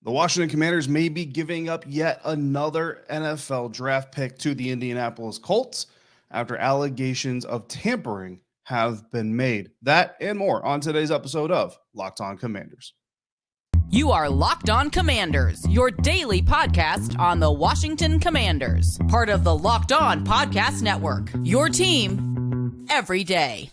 The Washington Commanders may be giving up yet another NFL draft pick to the Indianapolis Colts after allegations of tampering have been made. That and more on today's episode of Locked On Commanders. You are Locked On Commanders, your daily podcast on the Washington Commanders, part of the Locked On Podcast Network, your team every day.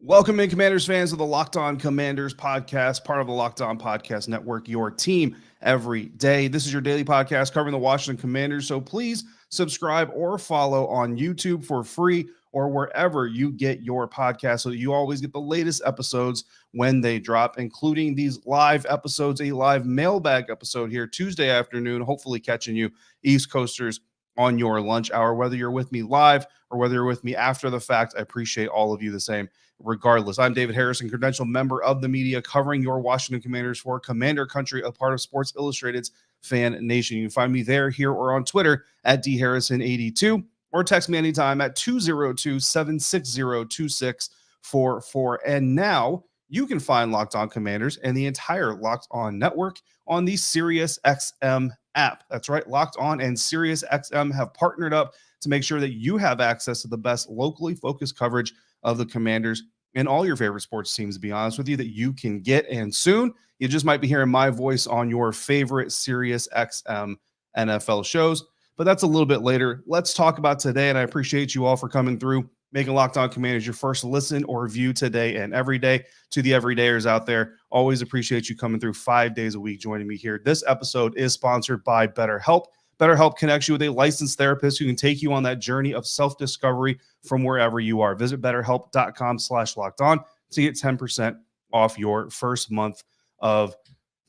Welcome in, Commanders fans, to the Locked On Commanders podcast, part of the Locked On Podcast Network, your team every day. This is your daily podcast covering the Washington Commanders, so please subscribe or follow on YouTube for free or wherever you get your podcast so that you always get the latest episodes when they drop, including these live episodes, a live mailbag episode here Tuesday afternoon, hopefully catching you East Coasters on your lunch hour. Whether you're with me live or whether you're with me after the fact, I appreciate all of you the same. Regardless, I'm David Harrison, credentialed member of the media covering your Washington Commanders for Commander Country, a part of Sports Illustrated's FanNation. You can find me there, here, or on Twitter at dharrison82, or text me anytime at 202-760-2644. And now you can find Locked On Commanders and the entire Locked On network on the SiriusXM app. That's right, Locked On and SiriusXM have partnered up to make sure that you have access to the best locally focused coverage of the Commanders and all your favorite sports teams, to be honest with you, that you can get. And soon, you just might be hearing my voice on your favorite SiriusXM NFL shows. But that's a little bit later. Let's talk about today, and I appreciate you all for coming through, making Locked On Commanders your first listen or view today and every day. To the everydayers out there, always appreciate you coming through 5 days a week, joining me here. This episode is sponsored by BetterHelp. BetterHelp connects you with a licensed therapist who can take you on that journey of self-discovery from wherever you are. Visit betterhelp.com/lockedon to get 10% off your first month of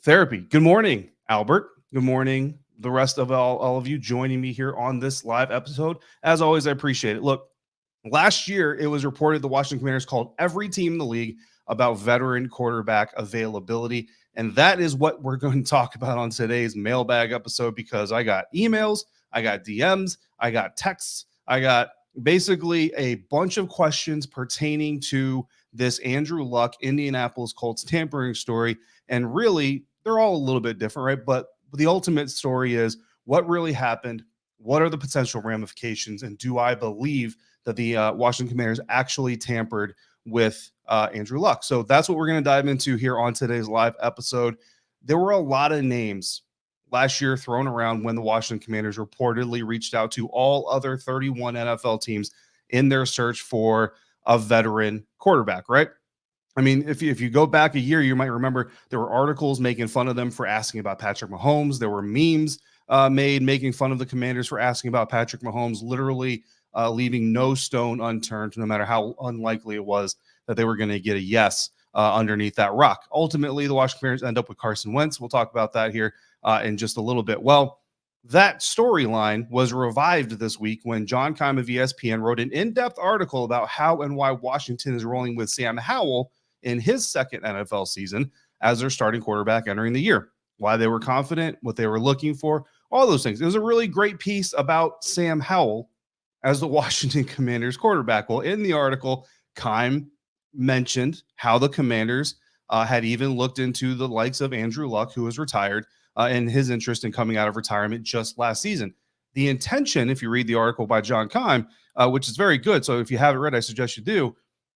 therapy. Good morning, Albert. Good morning, the rest of all of you joining me here on this live episode. As always, I appreciate it. Look, last year it was reported the Washington Commanders called every team in the league about veteran quarterback availability. And that is what we're going to talk about on today's mailbag episode, because I got emails, I got DMs, I got texts, I got basically a bunch of questions pertaining to this Andrew Luck Indianapolis Colts tampering story. And really, they're all a little bit different, right? But the ultimate story is what really happened, what are the potential ramifications, and do I believe that the Washington Commanders actually tampered with Andrew Luck? So that's what we're going to dive into here on today's live episode. There were a lot of names last year thrown around when the Washington Commanders reportedly reached out to all other 31 NFL teams in their search for a veteran quarterback, right? I mean, if you go back a year, you might remember there were articles making fun of them for asking about Patrick Mahomes. There were memes made making fun of the Commanders for asking about Patrick Mahomes, literally leaving no stone unturned, no matter how unlikely it was that they were going to get a yes underneath that rock. Ultimately, the Washington Commanders end up with Carson Wentz. We'll talk about that here in just a little bit. Well, that storyline was revived this week when John Keim of ESPN wrote an in-depth article about how and why Washington is rolling with Sam Howell in his second NFL season as their starting quarterback entering the year. Why they were confident, what they were looking for, all those things. It was a really great piece about Sam Howell as the Washington Commanders quarterback. Well, in the article, Keim mentioned how the Commanders had even looked into the likes of Andrew Luck, who was retired, and his interest in coming out of retirement just last season. The intention, if you read the article by John Keim, which is very good, so if you haven't read, I suggest you do,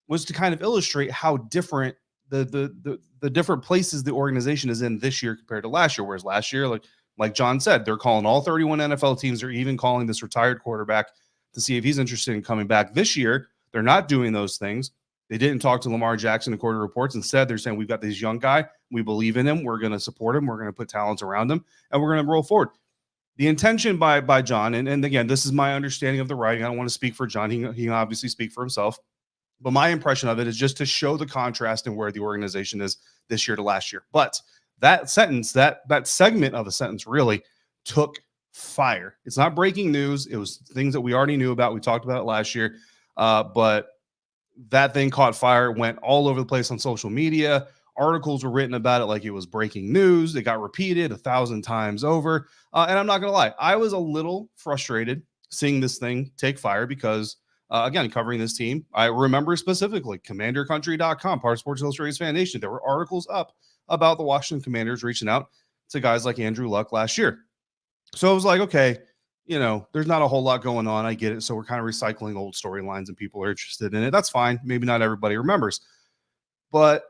was to kind of illustrate how different the different places the organization is in this year compared to last year. Whereas last year, like John said, they're calling all 31 NFL teams. They're even calling this retired quarterback to see if he's interested in coming back. This year, they're not doing those things. They didn't talk to Lamar Jackson according to reports. Instead, they're saying, we've got this young guy. We believe in him. We're going to support him. We're going to put talents around him, and we're going to roll forward. The intention by John, and again, this is my understanding of the writing. I don't want to speak for John. He can obviously speak for himself. But my impression of it is just to show the contrast in where the organization is this year to last year. But that sentence, that segment of a sentence really took fire. It's not breaking news. It was things that we already knew about. We talked about it last year. But that thing caught fire, went all over the place on social media. Articles were written about it like it was breaking news. It got repeated 1,000 times over. And I'm not going to lie, I was a little frustrated seeing this thing take fire because, again, covering this team, I remember specifically commandercountry.com, part of Sports Illustrated's FanNation. There were articles up about the Washington Commanders reaching out to guys like Andrew Luck last year. So it was like, okay, there's not a whole lot going on. I get it. So we're kind of recycling old storylines and people are interested in it. That's fine. Maybe not everybody remembers. But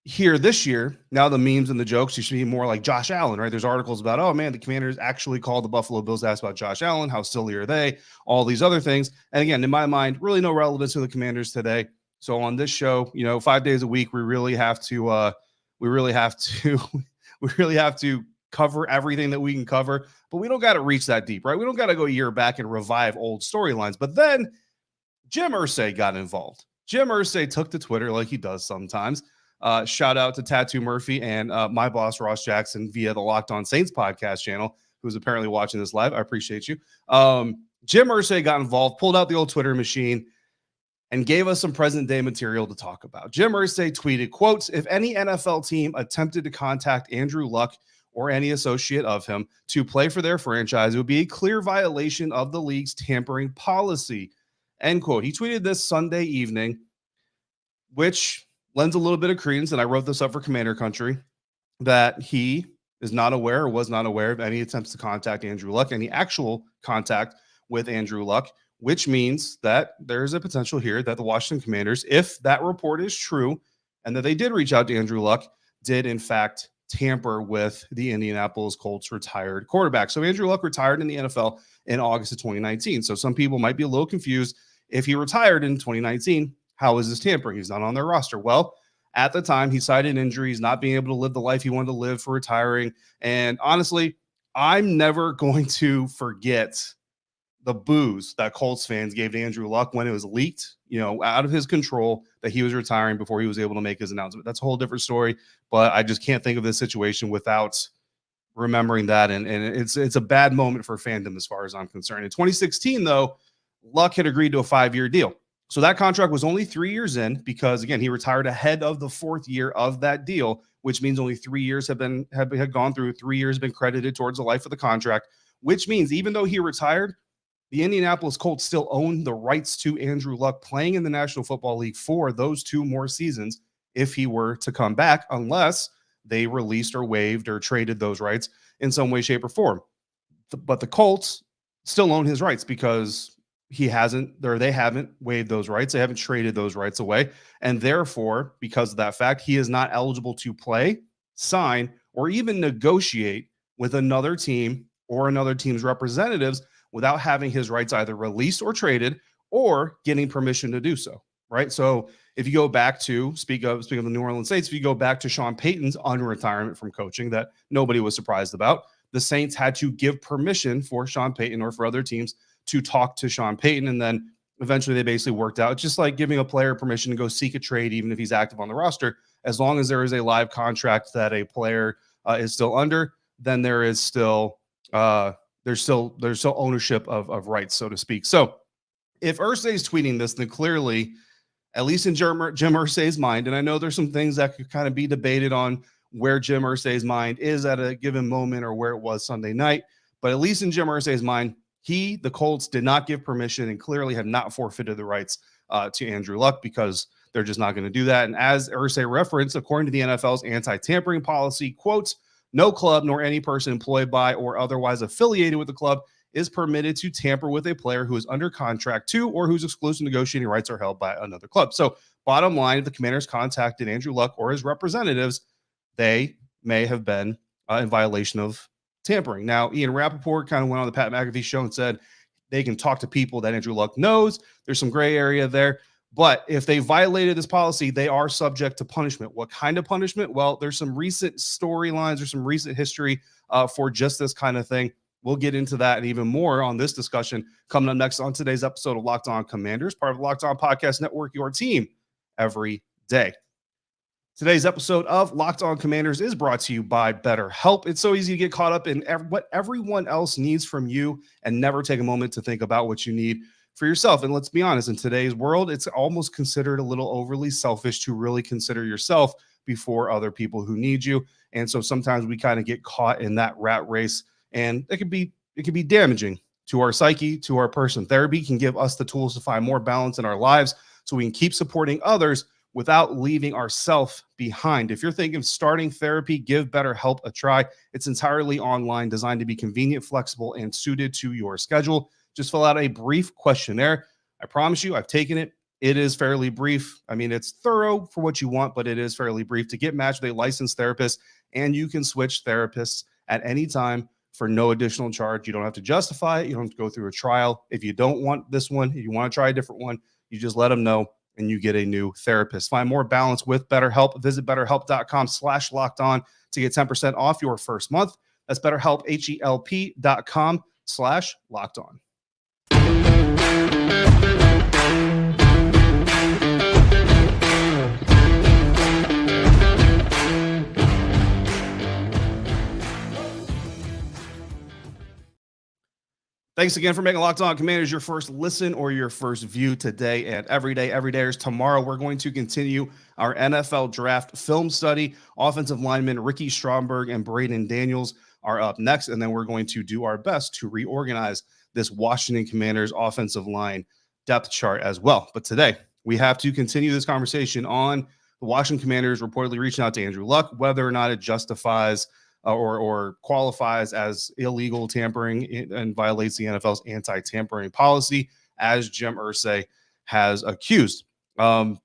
here this year, now the memes and the jokes, you should be more like Josh Allen, right? There's articles about, oh man, the Commanders actually called the Buffalo Bills to ask about Josh Allen. How silly are they? All these other things. And again, in my mind, really no relevance to the Commanders today. So on this show, 5 days a week, we really have to cover everything that we can cover, but we don't got to reach that deep, right? We don't got to go a year back and revive old storylines. But then Jim Irsay got involved. Jim Irsay took to Twitter like he does sometimes. Shout out to Tattoo Murphy and my boss, Ross Jackson, via the Locked On Saints podcast channel, who's apparently watching this live. I appreciate you. Jim Irsay got involved, pulled out the old Twitter machine, and gave us some present-day material to talk about. Jim Irsay tweeted, quotes, if any NFL team attempted to contact Andrew Luck or any associate of him to play for their franchise, it would be a clear violation of the league's tampering policy, end quote. He tweeted this Sunday evening, which lends a little bit of credence, and I wrote this up for Commander Country, that he is not aware or was not aware of any attempts to contact Andrew Luck, any actual contact with Andrew Luck, which means that there's a potential here that the Washington Commanders, if that report is true and that they did reach out to Andrew Luck, did in fact tamper with the Indianapolis Colts retired quarterback. So Andrew Luck retired in the NFL in August of 2019. So some people might be a little confused. If he retired in 2019, how is this tampering? He's not on their roster. Well, at the time, he cited injuries, not being able to live the life he wanted to live for retiring. And honestly, I'm never going to forget the boos that Colts fans gave to Andrew Luck when it was leaked, out of his control, that he was retiring before he was able to make his announcement. That's a whole different story, but I just can't think of this situation without remembering that. And it's a bad moment for fandom as far as I'm concerned. In 2016, though, Luck had agreed to a 5-year deal. So that contract was only 3 years in because, again, he retired ahead of the 4th year of that deal, which means only 3 years have gone through. 3 years have been credited towards the life of the contract, which means even though he retired, the Indianapolis Colts still own the rights to Andrew Luck playing in the National Football League for those 2 more seasons if he were to come back, unless they released or waived or traded those rights in some way, shape, or form. But the Colts still own his rights because they haven't waived those rights. They haven't traded those rights away. And therefore, because of that fact, he is not eligible to play, sign, or even negotiate with another team or another team's representatives without having his rights either released or traded or getting permission to do so, right? So if you go back to, speak of the New Orleans Saints, if you go back to Sean Payton's unretirement from coaching that nobody was surprised about, the Saints had to give permission for Sean Payton or for other teams to talk to Sean Payton, and then eventually they basically worked out. It's just like giving a player permission to go seek a trade, even if he's active on the roster. As long as there is a live contract that a player is still under, then there is still there's still ownership of rights, so to speak. So if Irsay is tweeting this, then clearly, at least in Jim Irsay's mind, and I know there's some things that could kind of be debated on where Jim Irsay's mind is at a given moment or where it was Sunday night, but at least in Jim Irsay's mind, the Colts did not give permission and clearly have not forfeited the rights to Andrew Luck because they're just not going to do that. And as Irsay referenced, according to the NFL's anti-tampering policy, quotes, no club nor any person employed by or otherwise affiliated with the club is permitted to tamper with a player who is under contract to or whose exclusive negotiating rights are held by another club. So bottom line, if the Commanders contacted Andrew Luck or his representatives, they may have been in violation of tampering. Now, Ian Rappaport kind of went on the Pat McAfee show and said they can talk to people that Andrew Luck knows. There's some gray area there. But if they violated this policy, they are subject to punishment. What kind of punishment? Well, there's some recent storylines or some recent history for just this kind of thing. We'll get into that and even more on this discussion coming up next on today's episode of Locked On Commanders, part of the Locked On Podcast Network, your team every day. Today's episode of Locked On Commanders is brought to you by BetterHelp. It's so easy to get caught up in what everyone else needs from you and never take a moment to think about what you need for yourself. And let's be honest, in today's world, it's almost considered a little overly selfish to really consider yourself before other people who need you. And so sometimes we kind of get caught in that rat race, and it can be damaging to our psyche, to our person. Therapy can give us the tools to find more balance in our lives so we can keep supporting others without leaving ourselves behind. If you're thinking of starting therapy, give BetterHelp a try. It's entirely online, designed to be convenient, flexible, and suited to your schedule. Just fill out a brief questionnaire. I promise you, I've taken it. It is fairly brief. I mean, it's thorough for what you want, but it is fairly brief. To get matched with a licensed therapist, and you can switch therapists at any time for no additional charge. You don't have to justify it. You don't have to go through a trial. If you don't want this one, if you want to try a different one, you just let them know and you get a new therapist. Find more balance with BetterHelp. Visit BetterHelp.com/lockedon to get 10% off your first month. That's BetterHelp, HELP.com/lockedon. Thanks again for making Locked On Commanders your first listen or your first view today and every day. Every day is tomorrow. We're going to continue our NFL draft film study. Offensive linemen Ricky Stromberg and Braden Daniels are up next, and then we're going to do our best to reorganize this Washington Commanders offensive line depth chart as well. But today, we have to continue this conversation on the Washington Commanders reportedly reaching out to Andrew Luck, whether or not it justifies or qualifies as illegal tampering and violates the NFL's anti-tampering policy, as Jim Irsay has accused. So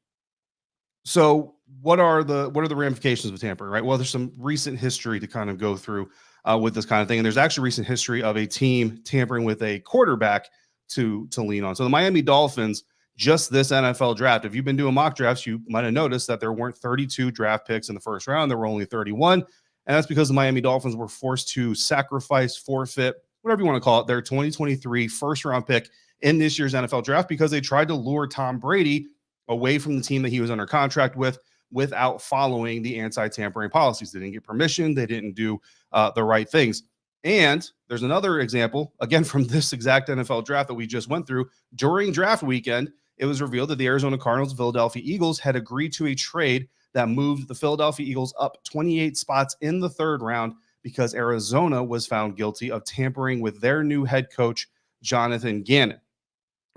what are the ramifications of tampering, right? Well, there's some recent history to kind of go through with this kind of thing. And there's actually recent history of a team tampering with a quarterback to lean on. So the Miami Dolphins, just this NFL draft, if you've been doing mock drafts, you might have noticed that there weren't 32 draft picks in the first round. There were only 31. And that's because the Miami Dolphins were forced to sacrifice, forfeit, whatever you want to call it, their 2023 first-round pick in this year's NFL draft because they tried to lure Tom Brady away from the team that he was under contract with without following the anti-tampering policies. They didn't get permission. They didn't do the right things. And there's another example, again, from this exact NFL draft that we just went through. During draft weekend, it was revealed that the Arizona Cardinals and Philadelphia Eagles had agreed to a trade that moved the Philadelphia Eagles up 28 spots in the third round because Arizona was found guilty of tampering with their new head coach, Jonathan Gannon.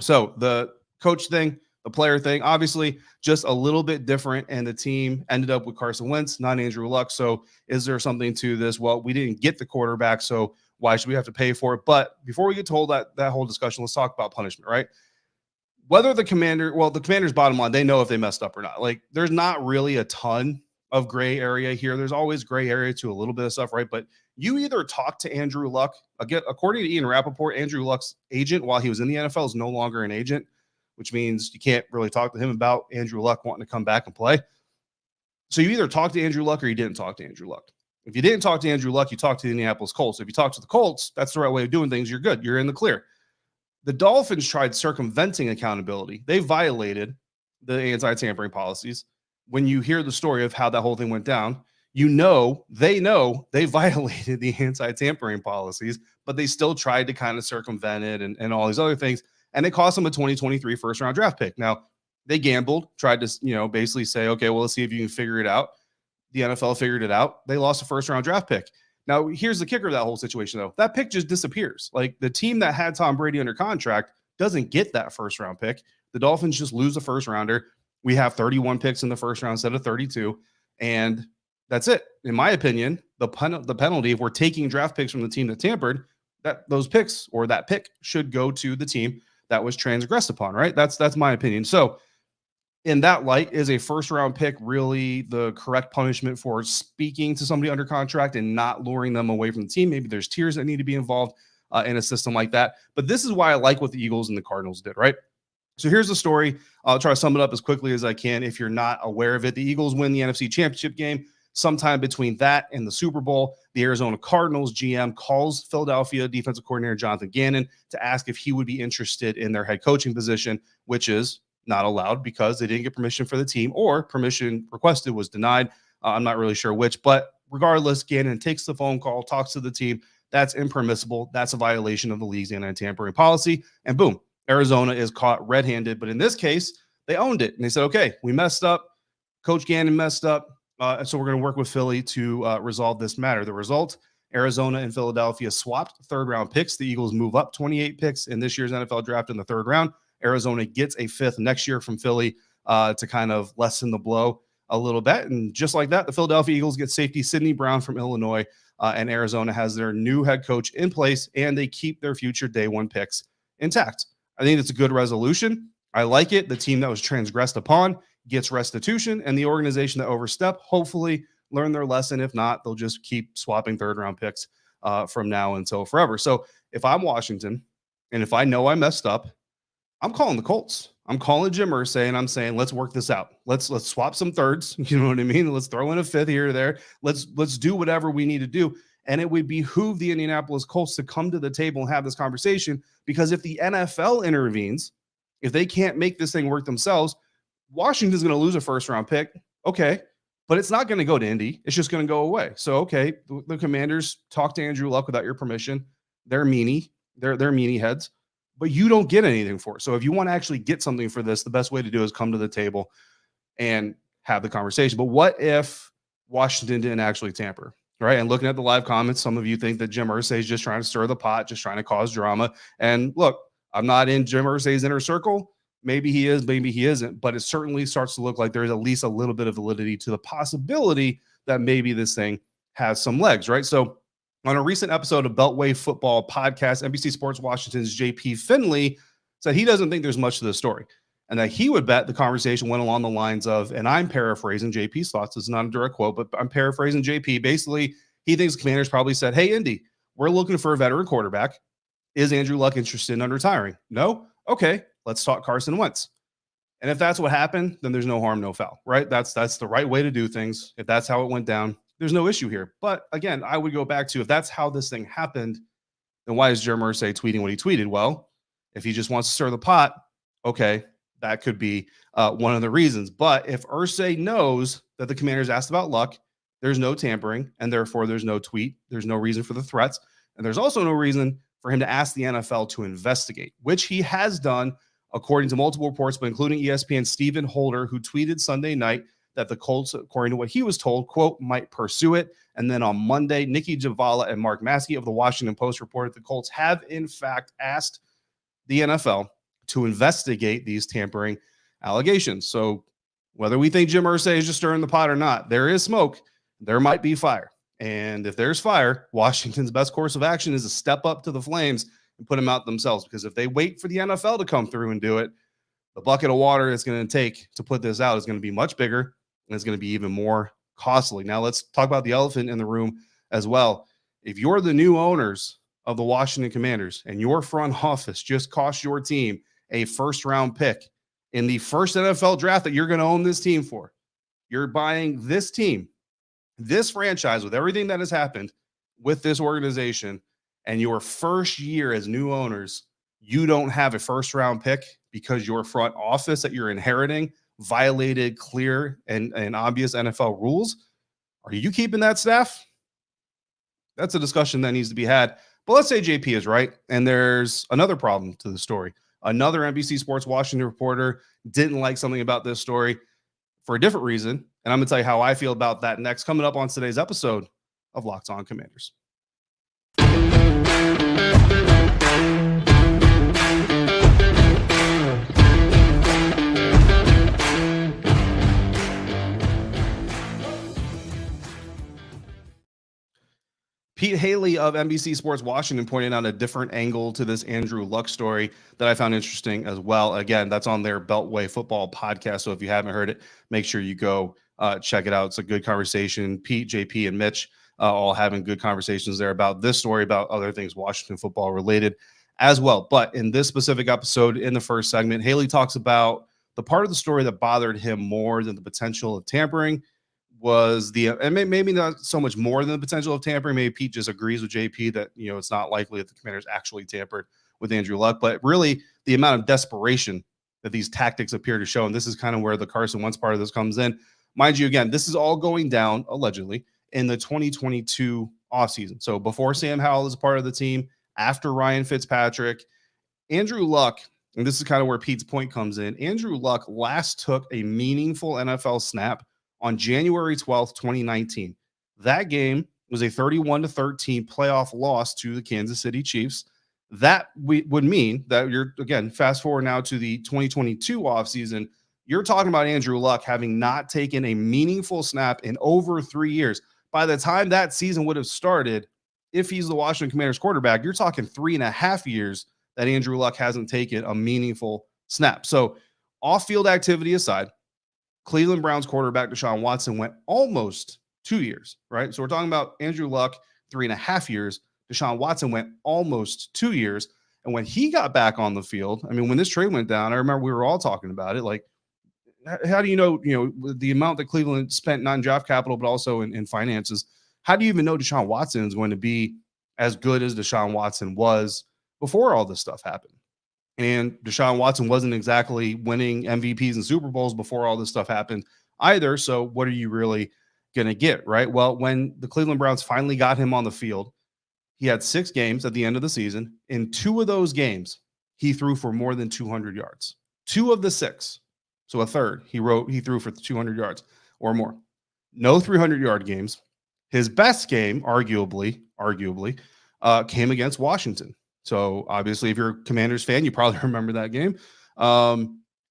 So the coach thing, the player thing, obviously just a little bit different, and the team ended up with Carson Wentz, not Andrew Luck. So is there something to this? Well, we didn't get the quarterback, so why should we have to pay for it? But before we get to that whole discussion, let's talk about punishment, right? Whether the Commanders' bottom line, they know if they messed up or not. Like, there's not really a ton of gray area here. There's always gray area to a little bit of stuff, right? But you either talk to Andrew Luck, again, according to Ian Rappaport, Andrew Luck's agent while he was in the NFL is no longer an agent, which means you can't really talk to him about Andrew Luck wanting to come back and play. So you either talk to Andrew Luck or you didn't talk to Andrew Luck. If you didn't talk to Andrew Luck, you talked to the Indianapolis Colts. If you talk to the Colts, that's the right way of doing things. You're good. You're in the clear. The Dolphins tried circumventing accountability. They violated the anti-tampering policies. When you hear the story of how that whole thing went down, they know they violated the anti-tampering policies, but they still tried to kind of circumvent it and all these other things. And it cost them a 2023 first-round draft pick. Now, they gambled, tried to, basically say, okay, well, let's see if you can figure it out. The NFL figured it out. They lost a first-round draft pick. Now, here's the kicker of that whole situation, though. That pick just disappears. Like, the team that had Tom Brady under contract doesn't get that first-round pick. The Dolphins just lose a first-rounder. We have 31 picks in the first round instead of 32, and that's it. In my opinion, the penalty, if we're taking draft picks from the team that tampered, those picks or that pick should go to the team that was transgressed upon, right? That's my opinion. So, in that light, is a first-round pick really the correct punishment for speaking to somebody under contract and not luring them away from the team? Maybe there's tiers that need to be involved in a system like that. But this is why I like what the Eagles and the Cardinals did, right? So here's the story. I'll try to sum it up as quickly as I can if you're not aware of it. The Eagles win the NFC Championship game. Sometime between that and the Super Bowl, the Arizona Cardinals GM calls Philadelphia defensive coordinator Jonathan Gannon to ask if he would be interested in their head coaching position, which is not allowed because they didn't get permission for the team, or permission requested was denied. I'm not really sure which, but regardless, Gannon takes the phone call, talks to the team. That's impermissible. That's a violation of the league's anti-tampering policy. And boom, Arizona is caught red-handed. But in this case, they owned it. And they said, okay, we messed up. Coach Gannon messed up. So we're going to work with Philly to resolve this matter. The result: Arizona and Philadelphia swapped third-round picks. The Eagles move up 28 picks in this year's NFL draft in the third round. Arizona gets a fifth next year from Philly to kind of lessen the blow a little bit. And just like that, the Philadelphia Eagles get safety Sidney Brown from Illinois, and Arizona has their new head coach in place, and they keep their future day one picks intact. I think it's a good resolution. I like it. The team that was transgressed upon gets restitution, and the organization that overstepped hopefully learn their lesson. If not, they'll just keep swapping third-round picks from now until forever. So if I'm Washington, and if I know I messed up, I'm calling the Colts. I'm calling Jim Irsay, and I'm saying, let's work this out. Let's swap some thirds. You know what I mean? Let's throw in a fifth here or there. Let's do whatever we need to do. And it would behoove the Indianapolis Colts to come to the table and have this conversation, because if the NFL intervenes, if they can't make this thing work themselves, Washington's going to lose a first-round pick. Okay, but it's not going to go to Indy. It's just going to go away. So, okay, the Commanders talk to Andrew Luck without your permission. They're meanie. They're meanie heads. But you don't get anything for it. So if you want to actually get something for this, the best way to do is come to the table and have the conversation. But what if Washington didn't actually tamper, right? And looking at the live comments, some of you think that Jim Irsay is just trying to stir the pot, just trying to cause drama. And look, I'm not in Jim Irsay's inner circle. Maybe he is, maybe he isn't. But it certainly starts to look like there's at least a little bit of validity to the possibility that maybe this thing has some legs, right? So on a recent episode of Beltway Football Podcast, NBC Sports Washington's JP Finley said he doesn't think there's much to the story, and that he would bet the conversation went along the lines of, and I'm paraphrasing JP's thoughts, it's not a direct quote, but I'm paraphrasing JP. Basically, he thinks the Commanders probably said, hey, Indy, we're looking for a veteran quarterback. Is Andrew Luck interested in retiring? No? Okay, let's talk Carson Wentz. And if that's what happened, then there's no harm, no foul, right? That's the right way to do things. If that's how it went down, there's no issue here. But again, I would go back to, if that's how this thing happened, then why is Jim Irsay tweeting what he tweeted? Well, if he just wants to stir the pot, okay, that could be one of the reasons. But if Irsay knows that the Commanders asked about Luck, there's no tampering, and therefore there's no tweet, there's no reason for the threats, and there's also no reason for him to ask the NFL to investigate, which he has done, according to multiple reports, but including ESPN's Stephen Holder, who tweeted Sunday night that the Colts, according to what he was told, quote, might pursue it. And then on Monday, Nikki Javala and Mark Maskey of the Washington Post reported the Colts have, in fact, asked the NFL to investigate these tampering allegations. So whether we think Jim Irsay is just stirring the pot or not, there is smoke. There might be fire. And if there's fire, Washington's best course of action is to step up to the flames and put them out themselves. Because if they wait for the NFL to come through and do it, the bucket of water it's going to take to put this out is going to be much bigger, and it's going to be even more costly. Now let's talk about the elephant in the room as well. If you're the new owners of the Washington Commanders and your front office just cost your team a first-round pick in the first NFL draft that you're going to own this team for, you're buying this team, this franchise, with everything that has happened with this organization, and your first year as new owners, you don't have a first-round pick because your front office that you're inheriting violated clear and obvious NFL rules. Are you keeping that staff? That's a discussion that needs to be had. But let's say JP is right, and there's another problem to the story. Another NBC Sports Washington reporter didn't like something about this story for a different reason, and I'm going to tell you how I feel about that next, coming up on today's episode of Locked On Commanders. Pete Haley of NBC Sports Washington pointed out a different angle to this Andrew Luck story that I found interesting as well. Again, that's on their Beltway Football Podcast. So if you haven't heard it, make sure you go check it out. It's a good conversation. Pete, JP, and Mitch all having good conversations there about this story, about other things Washington football related as well. But in this specific episode, in the first segment, Haley talks about the part of the story that bothered him more than the potential of tampering was and maybe not so much more than the potential of tampering. Maybe Pete just agrees with JP that, it's not likely that the Commanders actually tampered with Andrew Luck, but really the amount of desperation that these tactics appear to show. And this is kind of where the Carson Wentz part of this comes in. Mind you, again, this is all going down allegedly in the 2022 offseason. So before Sam Howell is a part of the team, after Ryan Fitzpatrick, Andrew Luck, and this is kind of where Pete's point comes in, Andrew Luck last took a meaningful NFL snap on January 12th, 2019. That game was a 31-13 playoff loss to the Kansas City Chiefs. That would mean that you're, again, fast forward now to the 2022 offseason, you're talking about Andrew Luck having not taken a meaningful snap in over 3 years. By the time that season would have started, if he's the Washington Commanders quarterback, you're talking 3.5 years that Andrew Luck hasn't taken a meaningful snap. So off-field activity aside, Cleveland Browns quarterback Deshaun Watson went almost 2 years, right? So we're talking about Andrew Luck, 3.5 years. Deshaun Watson went almost 2 years. And when he got back on the field, I mean, when this trade went down, I remember we were all talking about it. Like, how do you know, the amount that Cleveland spent not in draft capital, but also in finances? How do you even know Deshaun Watson is going to be as good as Deshaun Watson was before all this stuff happened? And Deshaun Watson wasn't exactly winning MVPs and Super Bowls before all this stuff happened either. So what are you really going to get, right? Well, when the Cleveland Browns finally got him on the field, he had 6 games at the end of the season. In 2 of those games, he threw for more than 200 yards. 2 of the 6. So a third, he threw for 200 yards or more. No 300-yard games. His best game, arguably, came against Washington. So obviously, if you're a Commanders fan, you probably remember that game.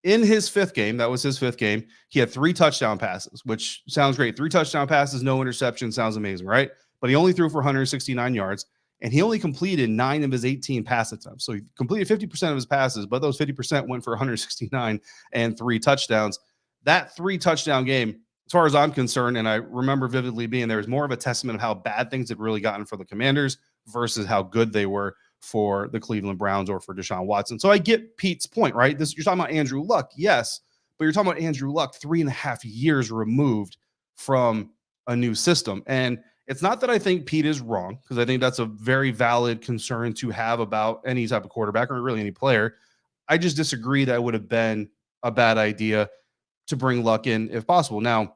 In his 5th game, that was his 5th game, he had 3 touchdown passes, which sounds great. 3 touchdown passes, no interception, sounds amazing, right? But he only threw for 169 yards, and he only completed 9 of his 18 pass attempts. So he completed 50% of his passes, but those 50% went for 169 and 3 touchdowns. That 3 touchdown game, as far as I'm concerned, and I remember vividly being there, is more of a testament of how bad things had really gotten for the Commanders versus how good they were for the Cleveland Browns or for Deshaun Watson. So I get Pete's point, right? You're talking about Andrew Luck, yes, but you're talking about Andrew Luck 3.5 years removed from a new system. And it's not that I think Pete is wrong, because I think that's a very valid concern to have about any type of quarterback or really any player. I just disagree that it would have been a bad idea to bring Luck in if possible. Now,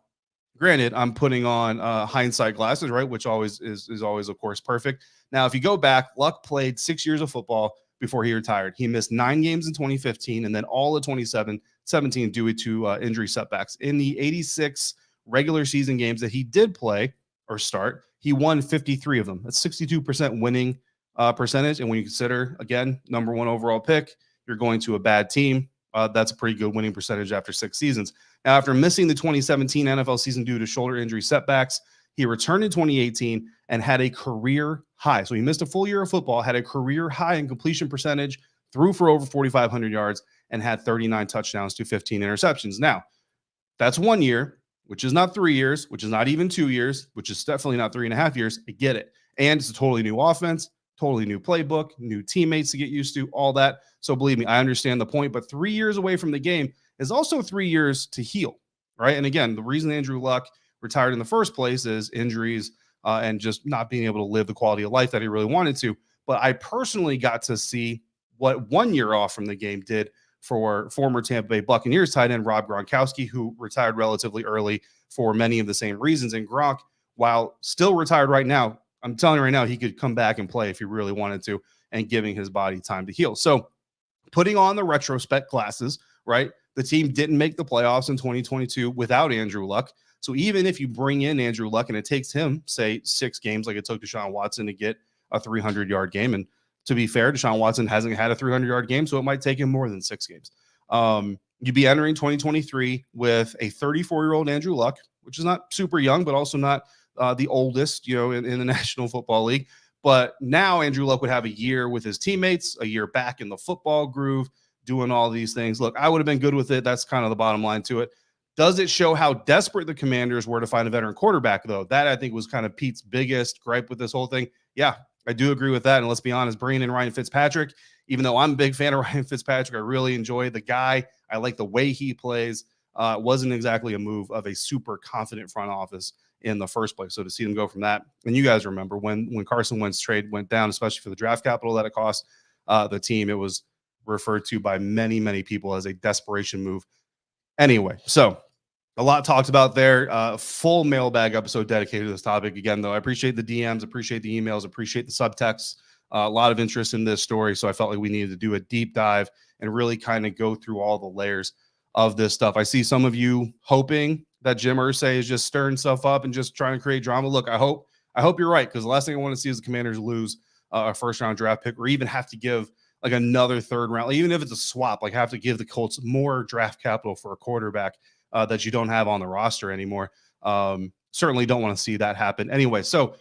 granted, I'm putting on hindsight glasses, right? Which always is always, of course, perfect. Now, if you go back, Luck played 6 years of football before he retired. He missed 9 games in 2015 and then all of 2017 due to injury setbacks. In the 86 regular season games that he did play or start, he won 53 of them. That's 62% winning percentage. And when you consider, again, number 1 overall pick, you're going to a bad team. That's a pretty good winning percentage after 6 seasons. Now, after missing the 2017 NFL season due to shoulder injury setbacks, he returned in 2018 and had a career high. So he missed a full year of football, had a career high in completion percentage, threw for over 4,500 yards, and had 39 touchdowns to 15 interceptions. Now, that's 1 year, which is not 3 years, which is not even 2 years, which is definitely not 3.5 years. I get it. And it's a totally new offense, totally new playbook, new teammates to get used to, all that. So believe me, I understand the point, but 3 years away from the game is also 3 years to heal, right? And again, the reason Andrew Luck retired in the first place is injuries and just not being able to live the quality of life that he really wanted to. But I personally got to see what 1 year off from the game did for former Tampa Bay Buccaneers tight end Rob Gronkowski, who retired relatively early for many of the same reasons. And Gronk, while still retired right now, I'm telling you right now, he could come back and play if he really wanted to, and giving his body time to heal. So putting on the retrospect glasses, right? The team didn't make the playoffs in 2022 without Andrew Luck. So even if you bring in Andrew Luck and it takes him, say, 6 games like it took Deshaun Watson to get a 300-yard game, and to be fair, Deshaun Watson hasn't had a 300-yard game, so it might take him more than 6 games. You'd be entering 2023 with a 34-year-old Andrew Luck, which is not super young, but also not the oldest, in the National Football League. But now Andrew Luck would have a year with his teammates, a year back in the football groove, doing all these things. Look, I would have been good with it. That's kind of the bottom line to it. Does it show how desperate the Commanders were to find a veteran quarterback, though? That, I think, was kind of Pete's biggest gripe with this whole thing. Yeah, I do agree with that. And let's be honest, bringing in Ryan Fitzpatrick, even though I'm a big fan of Ryan Fitzpatrick, I really enjoy the guy. I like the way he plays. Wasn't exactly a move of a super confident front office in the first place. So to see them go from that, and you guys remember when Carson Wentz trade went down, especially for the draft capital that it cost the team, it was referred to by many, many people as a desperation move. Anyway, so a lot talked about there. Full mailbag episode dedicated to this topic. Again, though, I appreciate the DMs, appreciate the emails, appreciate the subtext. A lot of interest in this story. So I felt like we needed to do a deep dive and really kind of go through all the layers of this stuff. I see some of you hoping that Jim Irsay is just stirring stuff up and just trying to create drama. Look, I hope you're right, because the last thing I want to see is the Commanders lose a first-round draft pick, or even have to give like another third round, even if it's a swap, like have to give the Colts more draft capital for a quarterback that you don't have on the roster anymore. Certainly don't want to see that happen. Anyway, so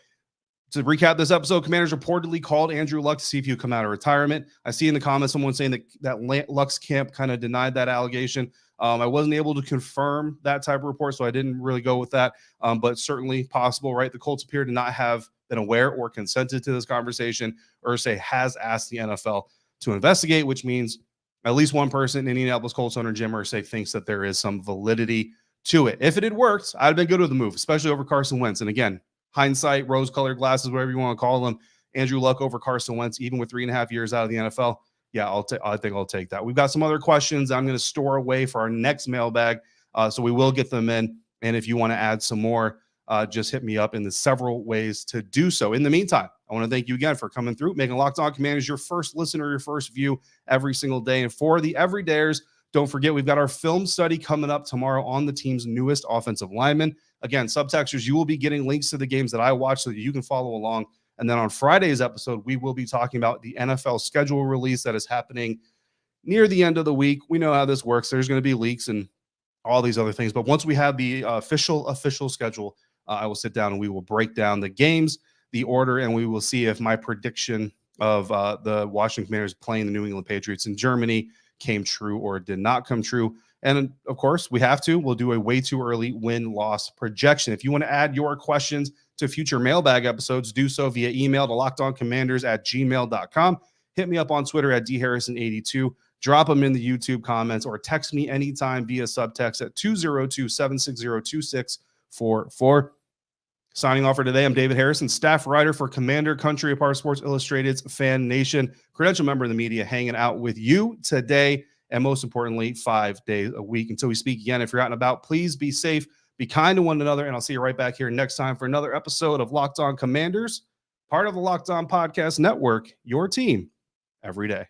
to recap this episode, Commanders reportedly called Andrew Luck to see if he would come out of retirement. I see in the comments someone saying that Luck's camp kind of denied that allegation. I wasn't able to confirm that type of report, so I didn't really go with that, but certainly possible, right? The Colts appear to not have been aware or consented to this conversation. Irsay has asked the NFL to investigate, which means at least one person, Indianapolis Colts owner Jim Irsay, thinks that there is some validity to it. If it had worked, I'd have been good with the move, especially over Carson Wentz. And again, hindsight, rose-colored glasses, whatever you want to call them, Andrew Luck over Carson Wentz, even with 3.5 years out of the NFL. Yeah, I think I'll take that. We've got some other questions I'm going to store away for our next mailbag, so we will get them in. And if you want to add some more, just hit me up in the several ways to do so. In the meantime, I want to thank you again for coming through, making Locked On Commanders your first listener, your first view every single day. And for the everydayers, don't forget, we've got our film study coming up tomorrow on the team's newest offensive lineman. Again, subtexters, you will be getting links to the games that I watch so that you can follow along. And then on Friday's episode, we will be talking about the NFL schedule release that is happening near the end of the week. We know how this works. There's going to be leaks and all these other things. But once we have the official schedule, I will sit down and we will break down the games, the order, and we will see if my prediction of the Washington Commanders playing the New England Patriots in Germany came true or did not come true. And of course, we'll do a way too early win-loss projection. If you want to add your questions to future mailbag episodes, do so via email to lockedoncommanders@gmail.com. Hit me up on Twitter at dharrison82. Drop them in the YouTube comments or text me anytime via subtext at 202-760-2644. Signing off for today, I'm David Harrison, staff writer for Commander Country, a part of Sports Illustrated's FanNation, credential member of the media, hanging out with you today, and most importantly, 5 days a week. Until we speak again, if you're out and about, please be safe, be kind to one another, and I'll see you right back here next time for another episode of Locked On Commanders, part of the Locked On Podcast Network, your team every day.